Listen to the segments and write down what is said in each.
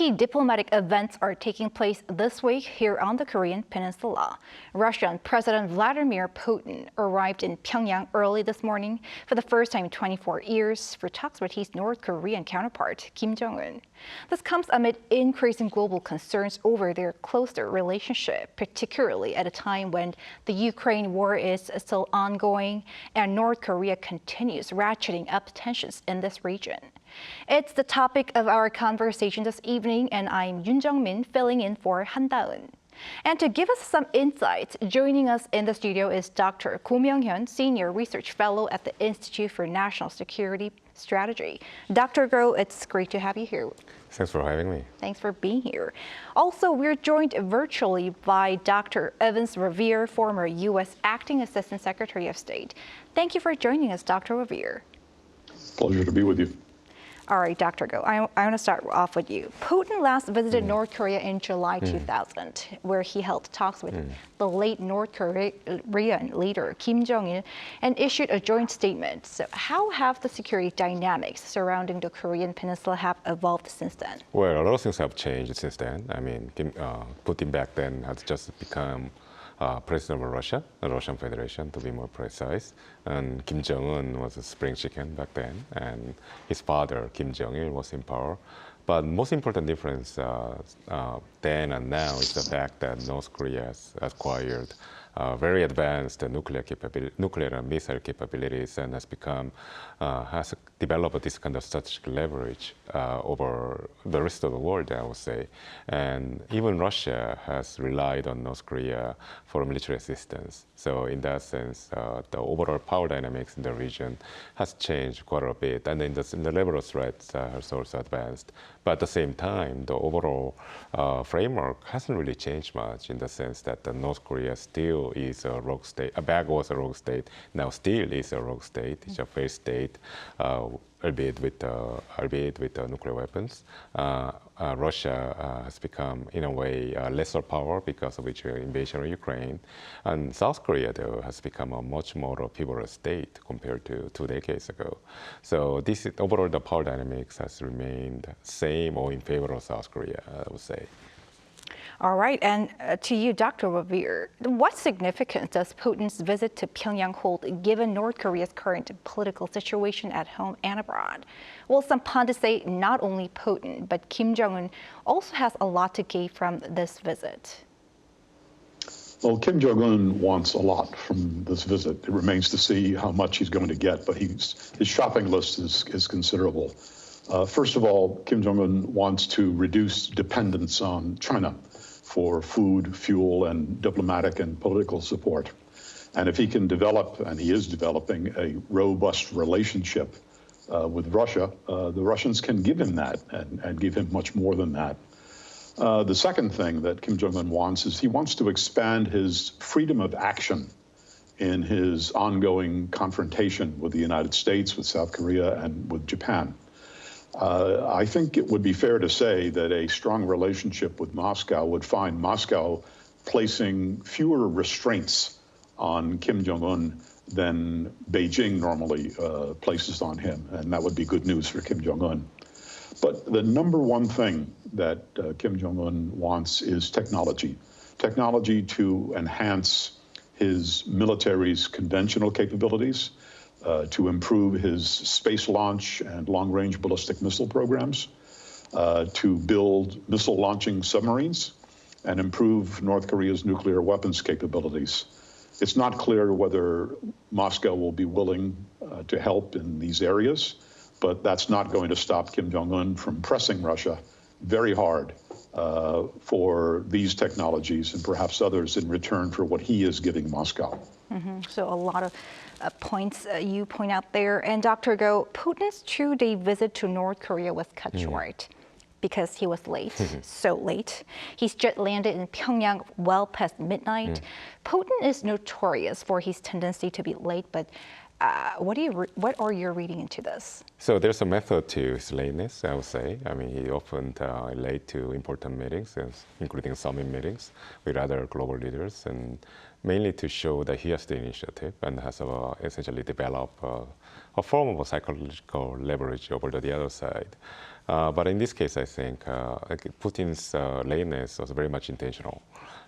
Key diplomatic events are taking place this week here on the Korean Peninsula. Russian President Vladimir Putin arrived in Pyongyang early this morning for the first time in 24 years for talks with his North Korean counterpart, Kim Jong-un. This comes amid increasing global concerns over their closer relationship, particularly at a time when the Ukraine war is still ongoing and North Korea continues ratcheting up tensions in this region. It's the topic of our conversation this evening, and I'm Yoon Jung-min filling in for Han Da-eun. And to give us some insights, joining us in the studio is Dr. Myong-hyun, Senior Research Fellow at the Institute for National Security Strategy. Dr. Go, it's great to have you here. Thanks for having me. Thanks for being here. Also, we're joined virtually by Dr. Revere, former U.S. Acting Assistant Secretary of State. Thank you for joining us, Dr. Revere. Pleasure to be with you. All right, Dr. Go, I want to start off with you. Putin last visited North Korea in July 2000, where he held talks with the late North Korean leader Kim Jong-un and issued a joint statement. So how have the security dynamics surrounding the Korean Peninsula have evolved since then? Well, a lot of things have changed since then. I mean, Putin back then had just become President of Russia, the Russian Federation to be more precise. And Kim Jong-un was a spring chicken back then, and his father, Kim Jong-il, was in power. But most important difference then and now is the fact that North Korea has acquired very advanced nuclear and missile capabilities and has developed this kind of strategic leverage over the rest of the world, I would say. And even Russia has relied on North Korea for military assistance. So in that sense, the overall power dynamics in the region has changed quite a bit. And then the level of threats has also advanced. But at the same time, the overall framework hasn't really changed much in the sense that North Korea still is a rogue state. Back was a rogue state, now still is a rogue state. It's a failed state, albeit with nuclear weapons. Russia has become, in a way, a lesser power because of its invasion of Ukraine. And South Korea, though, has become a much more pivotal state compared to 2 decades ago. So this is, overall, the power dynamics has remained same or in favor of South Korea, I would say. All right, and to you, Dr. Revere, what significance does Putin's visit to Pyongyang hold given North Korea's current political situation at home and abroad? Well, some pundits say not only Putin, but Kim Jong-un also has a lot to gain from this visit. Well, Kim Jong-un wants a lot from this visit. It remains to see how much he's going to get, but his shopping list is considerable. First of all, Kim Jong-un wants to reduce dependence on China for food, fuel, and diplomatic and political support. And if he can develop, and he is developing, a robust relationship with Russia, the Russians can give him that and give him much more than that. The second thing that Kim Jong-un wants is he wants to expand his freedom of action in his ongoing confrontation with the United States, with South Korea, and with Japan. I think it would be fair to say that a strong relationship with Moscow would find Moscow placing fewer restraints on Kim Jong-un than Beijing normally places on him, and that would be good news for Kim Jong-un. But the number one thing that Kim Jong-un wants is technology. Technology to enhance his military's conventional capabilities, to improve his space launch and long-range ballistic missile programs, to build missile-launching submarines, and improve North Korea's nuclear weapons capabilities. It's not clear whether Moscow will be willing to help in these areas, but that's not going to stop Kim Jong-un from pressing Russia very hard for these technologies and perhaps others in return for what he is giving Moscow. So a lot of points you point out there. And Dr. Go, Putin's two-day visit to North Korea was cut short because he was late, so late. His jet landed in Pyongyang well past midnight. Putin is notorious for his tendency to be late, but what are you reading into this? So there's a method to his lateness, I would say. I mean, he often late to important meetings, including summit meetings with other global leaders, and mainly to show that he has the initiative and has essentially developed a form of a psychological leverage over the other side. But in this case, I think Putin's lateness was very much intentional.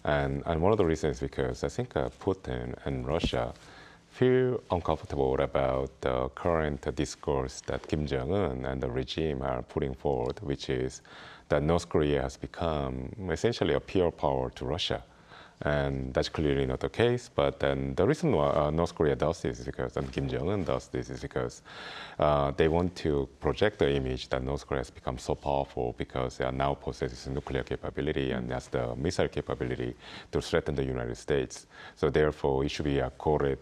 And one of the reasons is because I think Putin and Russia feel uncomfortable about the current discourse that Kim Jong-un and the regime are putting forward, which is that North Korea has become essentially a peer power to Russia. And that's clearly not the case. But then the reason why North Korea does this is because, and Kim Jong-un does this is because they want to project the image that North Korea has become so powerful because they are now possesses nuclear capability and has the missile capability to threaten the United States. So therefore, it should be accorded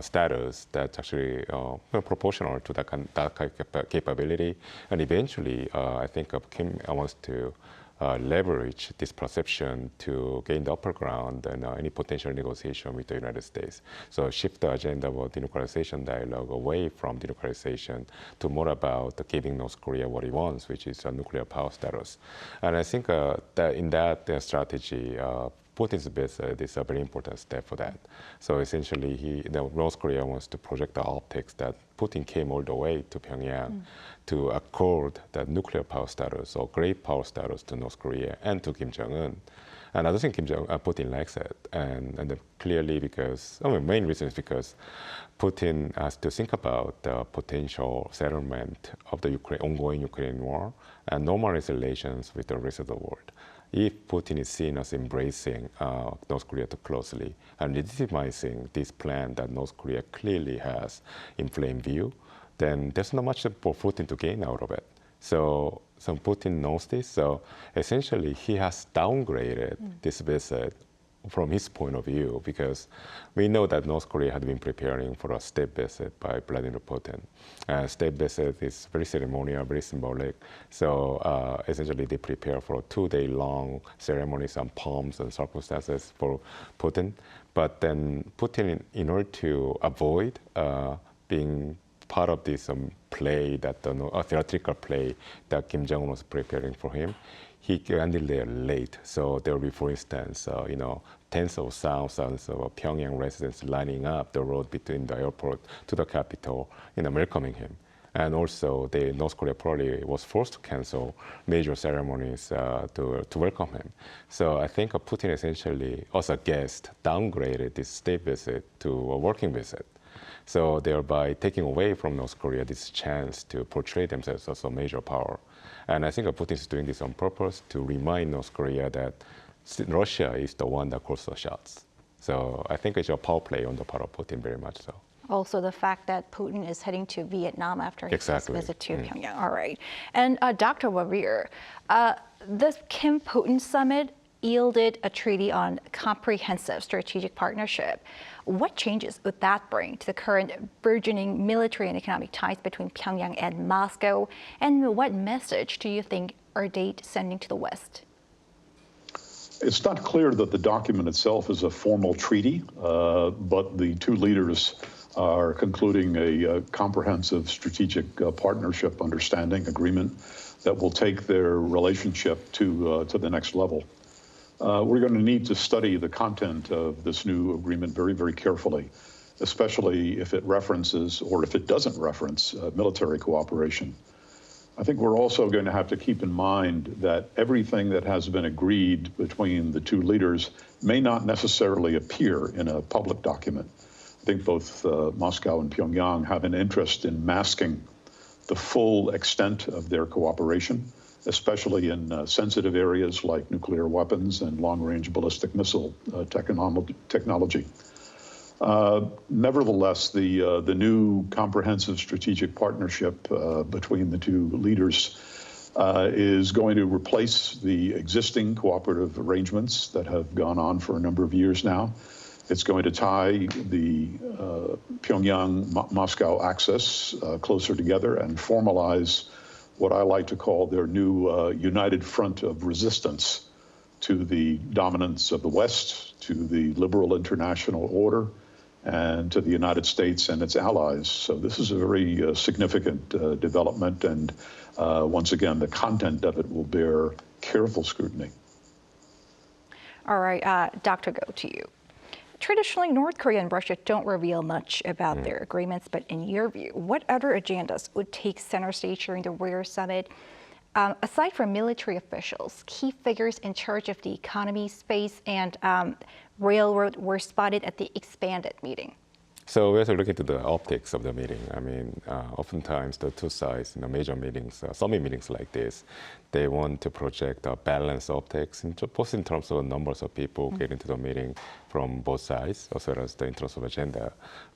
status that's actually proportional to that kind of capability. And eventually, I think Kim wants to leverage this perception to gain the upper ground and any potential negotiation with the United States. So shift the agenda of denuclearization dialogue away from denuclearization to more about giving North Korea what it wants, which is a nuclear power status. And I think that in that strategy, Putin's visit is a very important step for that. So essentially, North Korea wants to project the optics that Putin came all the way to Pyongyang to accord that nuclear power status or great power status to North Korea and to Kim Jong-un. And I don't think Putin likes it. And clearly because, the main reason is because Putin has to think about the potential settlement of the ongoing Ukrainian war and normalize relations with the rest of the world. If Putin is seen as embracing North Korea too closely and legitimizing this plan that North Korea clearly has in plain view, then there's not much for Putin to gain out of it. So Putin knows this. So essentially, he has downgraded this visit from his point of view, because we know that North Korea had been preparing for a state visit by Vladimir Putin. State visit is very ceremonial, very symbolic. So essentially, they prepare for a 2-day-long ceremonies and pomps and circumstances for Putin. But then Putin, in order to avoid being part of this play, that theatrical play that Kim Jong-un was preparing for him, he landed there late. So there will be, for instance, tens of thousands of Pyongyang residents lining up the road between the airport to the capital, welcoming him. And also, North Korea probably was forced to cancel major ceremonies to welcome him. So I think Putin essentially, as a guest, downgraded this state visit to a working visit. So thereby taking away from North Korea this chance to portray themselves as a major power. And I think Putin is doing this on purpose to remind North Korea that Russia is the one that calls the shots. So I think it's a power play on the part of Putin, very much so. Also, the fact that Putin is heading to Vietnam after his visit to Pyongyang. All right. And Dr. Revere, this Kim-Putin summit yielded a treaty on comprehensive strategic partnership. What changes would that bring to the current burgeoning military and economic ties between Pyongyang and Moscow? And what message do you think are they sending to the West? It's not clear that the document itself is a formal treaty, but the two leaders are concluding a comprehensive strategic partnership understanding agreement that will take their relationship to the next level. We're going to need to study the content of this new agreement very, very carefully, especially if it references, or if it doesn't reference, military cooperation. I think we're also going to have to keep in mind that everything that has been agreed between the two leaders may not necessarily appear in a public document. I think both Moscow and Pyongyang have an interest in masking the full extent of their cooperation, especially in sensitive areas like nuclear weapons and long-range ballistic missile technology. Nevertheless, the new comprehensive strategic partnership between the two leaders is going to replace the existing cooperative arrangements that have gone on for a number of years now. It's going to tie the Pyongyang-Moscow axis closer together and formalize what I like to call their new united front of resistance to the dominance of the West, to the liberal international order, and to the United States and its allies. So this is a very significant development, and once again, the content of it will bear careful scrutiny. All right, Dr. Go, to you. Traditionally, North Korea and Russia don't reveal much about their agreements, but in your view, what other agendas would take center stage during the Revere summit? Aside from military officials, key figures in charge of the economy, space, and railroad were spotted at the expanded meeting. So we have to look into the optics of the meeting. I mean, oftentimes the two sides in the major meetings, summit meetings like this, they want to project a balanced optics, both in terms of numbers of people getting to the meeting from both sides, as well as in terms of agenda.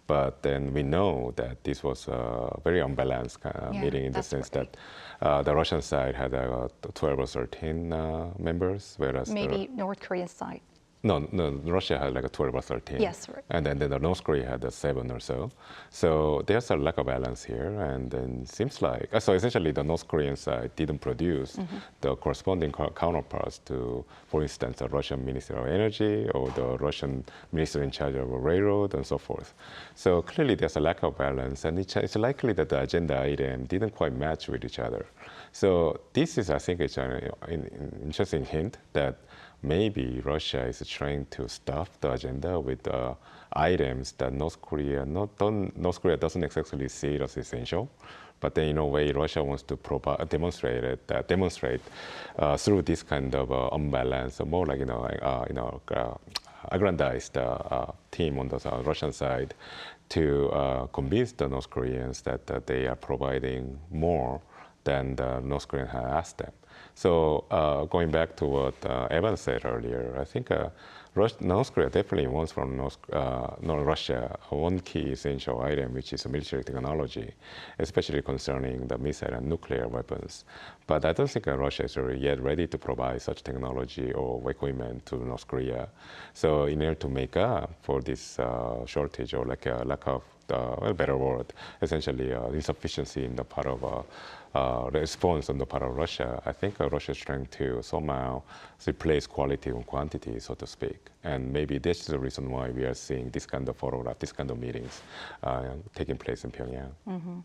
But then we know that this was a very unbalanced meeting in the sense that the Russian side had 12 or 13 members, whereas maybe North Korean side. No, Russia had like a 12 or 13. Yes, right. And then the North Korea had a 7 or so. So there's a lack of balance here. And then it seems like, so essentially the North Korean side didn't produce the corresponding counterparts to, for instance, the Russian Ministry of Energy or the Russian Minister in charge of railroad and so forth. So clearly there's a lack of balance, and it's likely that the agenda item didn't quite match with each other. So this is, I think, it's an interesting hint that maybe Russia is trying to stuff the agenda with items that North Korea doesn't exactly see it as essential, but then in a way Russia wants to demonstrate through this kind of unbalance, more like aggrandized team on the Russian side to convince the North Koreans that they are providing more than the North Korean had asked them. So going back to what Evan said earlier, I think North Korea definitely wants from Russia one key essential item, which is military technology, especially concerning the missile and nuclear weapons. But I don't think Russia is yet ready to provide such technology or equipment to North Korea. So in order to make up for this shortage or like a lack of, a better word, essentially insufficiency in the part of response on the part of Russia, I think Russia is trying to somehow replace quality with quantity, so to speak. And maybe this is the reason why we are seeing this kind of photograph, this kind of meetings taking place in Pyongyang.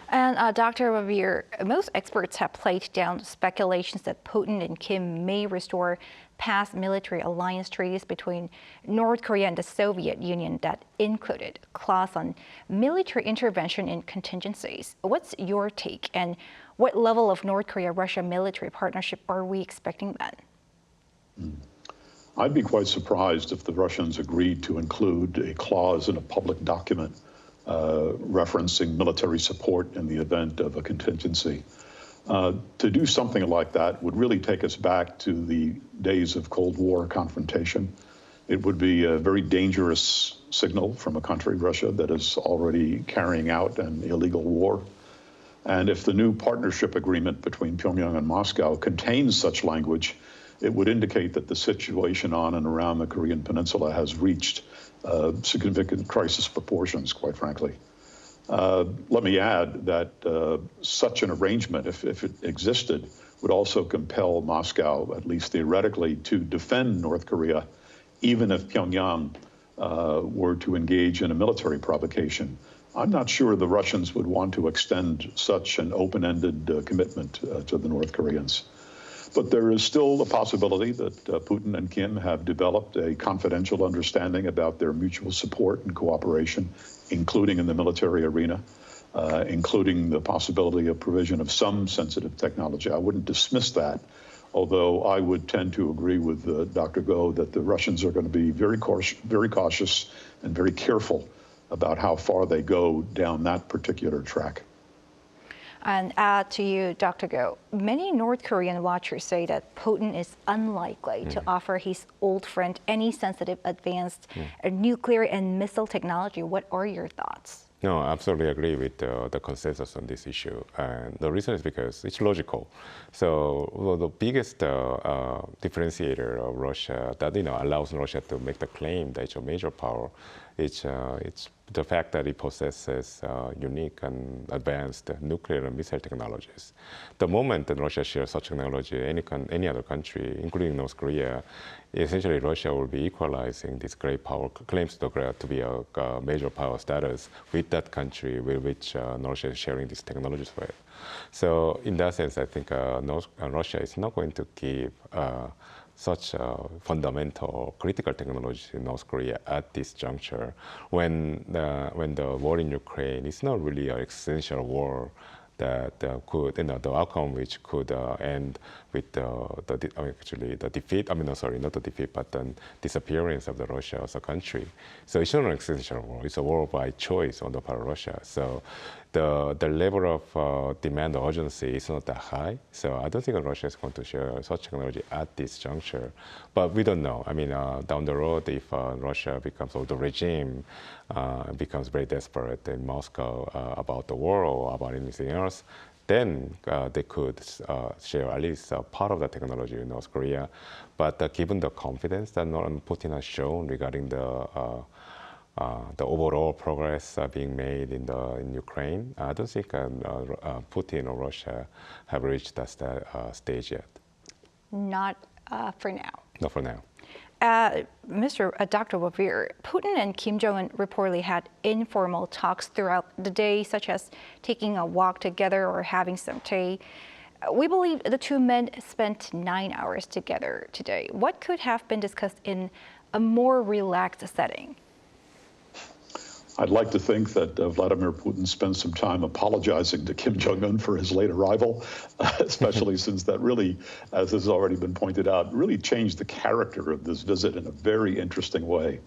And Dr. Revere, most experts have played down speculations that Putin and Kim may restore past military alliance treaties between North Korea and the Soviet Union that included a clause on military intervention in contingencies. What's your take, and what level of North Korea-Russia military partnership are we expecting then? I'd be quite surprised if the Russians agreed to include a clause in a public document referencing military support in the event of a contingency. To do something like that would really take us back to the days of Cold War confrontation. It would be a very dangerous signal from a country, Russia, that is already carrying out an illegal war. And if the new partnership agreement between Pyongyang and Moscow contains such language, it would indicate that the situation on and around the Korean Peninsula has reached significant crisis proportions, quite frankly. Let me add that such an arrangement, if it existed, would also compel Moscow, at least theoretically, to defend North Korea, even if Pyongyang were to engage in a military provocation. I'm not sure the Russians would want to extend such an open-ended commitment to the North Koreans. But there is still the possibility that Putin and Kim have developed a confidential understanding about their mutual support and cooperation, including in the military arena, including the possibility of provision of some sensitive technology. I wouldn't dismiss that, although I would tend to agree with Dr. Go that the Russians are going to be very cautious and very careful about how far they go down that particular track. And add to you, Dr. Go, many North Korean watchers say that Putin is unlikely to offer his old friend any sensitive advanced nuclear and missile technology. What are your thoughts? No, I absolutely agree with the consensus on this issue. And the reason is because it's logical. So the biggest differentiator of Russia that allows Russia to make the claim that it's a major power, it's the fact that it possesses unique and advanced nuclear and missile technologies. The moment that Russia shares such technology, any other country, including North Korea, essentially Russia will be equalizing this great power, claims to be a major power status with that country with which Russia is sharing these technologies with. So in that sense, I think Russia is not going to give such fundamental critical technology in North Korea at this juncture when the war in Ukraine is not really an existential war that could, the outcome which could end with the defeat. I mean, no, sorry, not the defeat, but the disappearance of the Russia as a country. So it's not an existential war. It's a war by choice on the part of Russia. So the level of demand or urgency is not that high. So I don't think Russia is going to share such technology at this juncture. But we don't know. I mean, down the road, if Russia becomes, or the regime becomes very desperate in Moscow about the war or about anything else, then they could share at least part of the technology with North Korea. But given the confidence that Putin has shown regarding the overall progress being made in Ukraine, I don't think Putin or Russia have reached that stage yet. Not for now. Not for now. Dr. Revere, Putin and Kim Jong-un reportedly had informal talks throughout the day, such as taking a walk together or having some tea. We believe the two men spent 9 hours together today. What could have been discussed in a more relaxed setting? I'd like to think that Vladimir Putin spent some time apologizing to Kim Jong-un for his late arrival, especially since that really, as has already been pointed out, really changed the character of this visit in a very interesting way.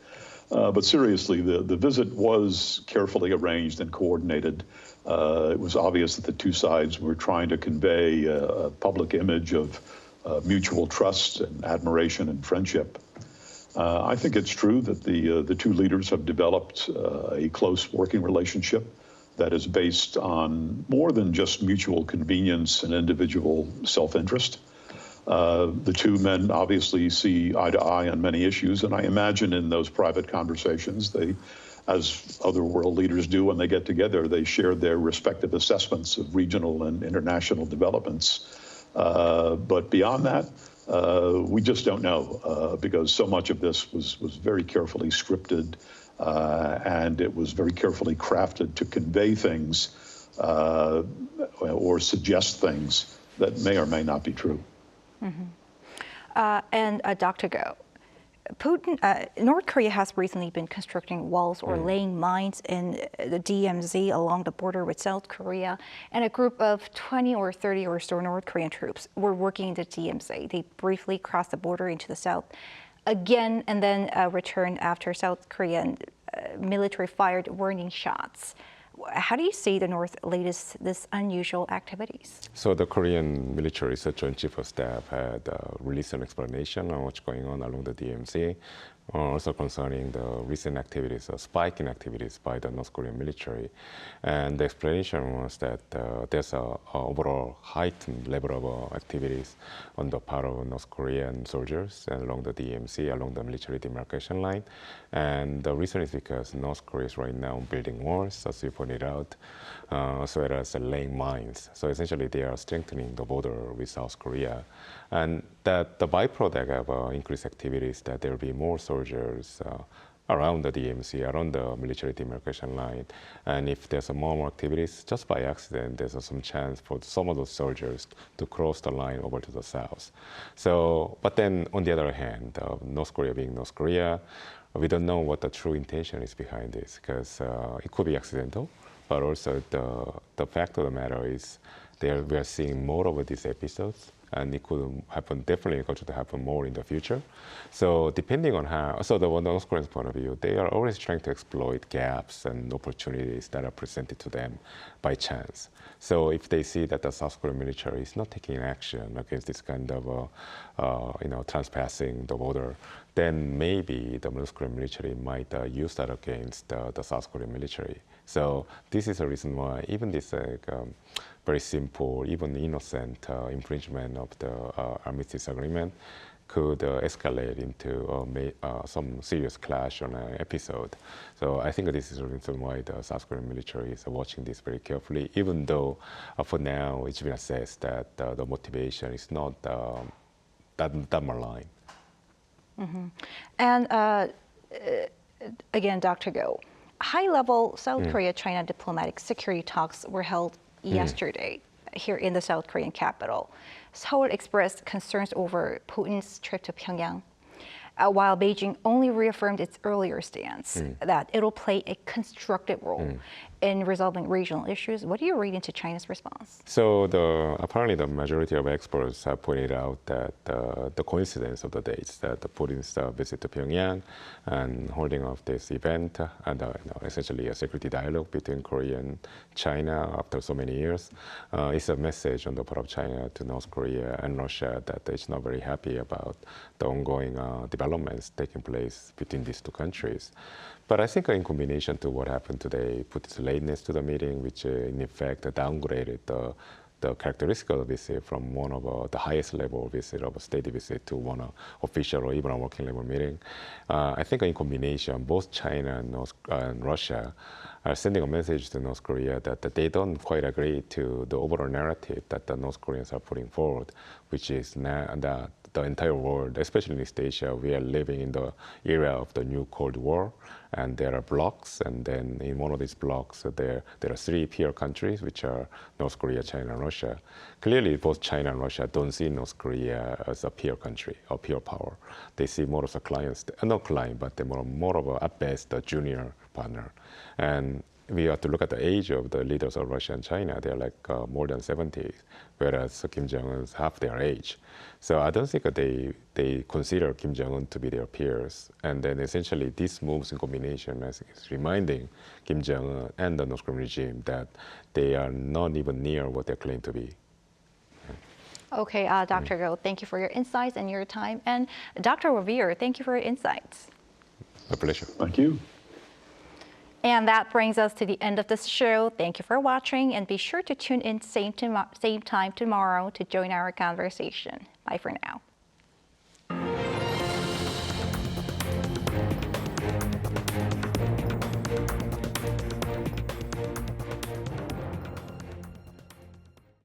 But seriously, the visit was carefully arranged and coordinated. It was obvious that the two sides were trying to convey a public image of mutual trust and admiration and friendship. I think it's true that the two leaders have developed a close working relationship that is based on more than just mutual convenience and individual self-interest. The two men obviously see eye to eye on many issues, and I imagine in those private conversations, they, as other world leaders do when they get together, they share their respective assessments of regional and international developments. But beyond that, we just don't know because so much of this was very carefully scripted and it was very carefully crafted to convey things or suggest things that may or may not be true. And Dr. Go, North Korea has recently been constructing walls or laying mines in the DMZ along the border with South Korea, and a group of 20 or 30 or so North Korean troops were working in the DMZ. They briefly crossed the border into the south again and then returned after South Korean military fired warning shots. How do you see the North latest this unusual activities? So the Korean military Joint Chief of Staff had released an explanation on what's going on along the DMZ, also concerning the recent activities, spike in activities by the North Korean military. And the explanation was that there's an overall heightened level of activities on the part of North Korean soldiers and along the DMZ, along the military demarcation line. And the reason is because North Korea is right now building walls, as you pointed out, as well as laying mines. So essentially they are strengthening the border with South Korea. And that the byproduct of increased activities, that there will be more soldiers around the DMZ, around the military demarcation line. And if there's more activities, just by accident, there's some chance for some of those soldiers to cross the line over to the south. So, but then on the other hand, North Korea being North Korea, we don't know what the true intention is behind this, because it could be accidental, but also the fact of the matter is we are seeing more of these episodes, and it could happen, definitely going to happen more in the future. So depending on how, so the North Korean's point of view, they are always trying to exploit gaps and opportunities that are presented to them by chance. So if they see that the South Korean military is not taking action against this kind of, transpassing the border, then maybe the North Korean military might use that against the South Korean military. So this is a reason why even this very simple, even innocent infringement of the armistice agreement could escalate into some serious clash on an episode. So I think this is the reason why the South Korean military is watching this very carefully, even though for now it's been assessed that the motivation is not that malign. And again, Dr. Go, high-level South Korea-China diplomatic security talks were held yesterday here in the South Korean capital. Seoul expressed concerns over Putin's trip to Pyongyang. while Beijing only reaffirmed its earlier stance that it'll play a constructive role in resolving regional issues. What do you read into China's response? So apparently the majority of experts have pointed out that the coincidence of the dates, that the Putin's visit to Pyongyang and holding of this event, and essentially a security dialogue between Korea and China after so many years, is a message on the part of China to North Korea and Russia that it's not very happy about the ongoing developments taking place between these two countries. But I think in combination to what happened today, Putin's lateness to the meeting, which in effect downgraded the characteristic of the visit from one of the highest level visit of a state visit to one official or even a working level meeting. I think in combination, both China and Russia are sending a message to North Korea that they don't quite agree to the overall narrative that the North Koreans are putting forward, which is that the entire world, especially in East Asia, we are living in the era of the new Cold War, and there are blocks, and then in one of these blocks, there are three peer countries, which are North Korea, China, and Russia. Clearly, both China and Russia don't see North Korea as a peer country or peer power. They see more as a client, not client, but they're more of at best a junior partner. And we have to look at the age of the leaders of Russia and China. They're like more than 70, whereas Kim Jong-un is half their age. So I don't think that they consider Kim Jong-un to be their peers. And then essentially these moves in combination is reminding Kim Jong-un and the North Korean regime that they are not even near what they claim to be. Okay, Dr. Go, thank you for your insights and your time. And Dr. Revere, thank you for your insights. A pleasure. Thank you. And that brings us to the end of this show. Thank you for watching, and be sure to tune in same time tomorrow to join our conversation. Bye for now.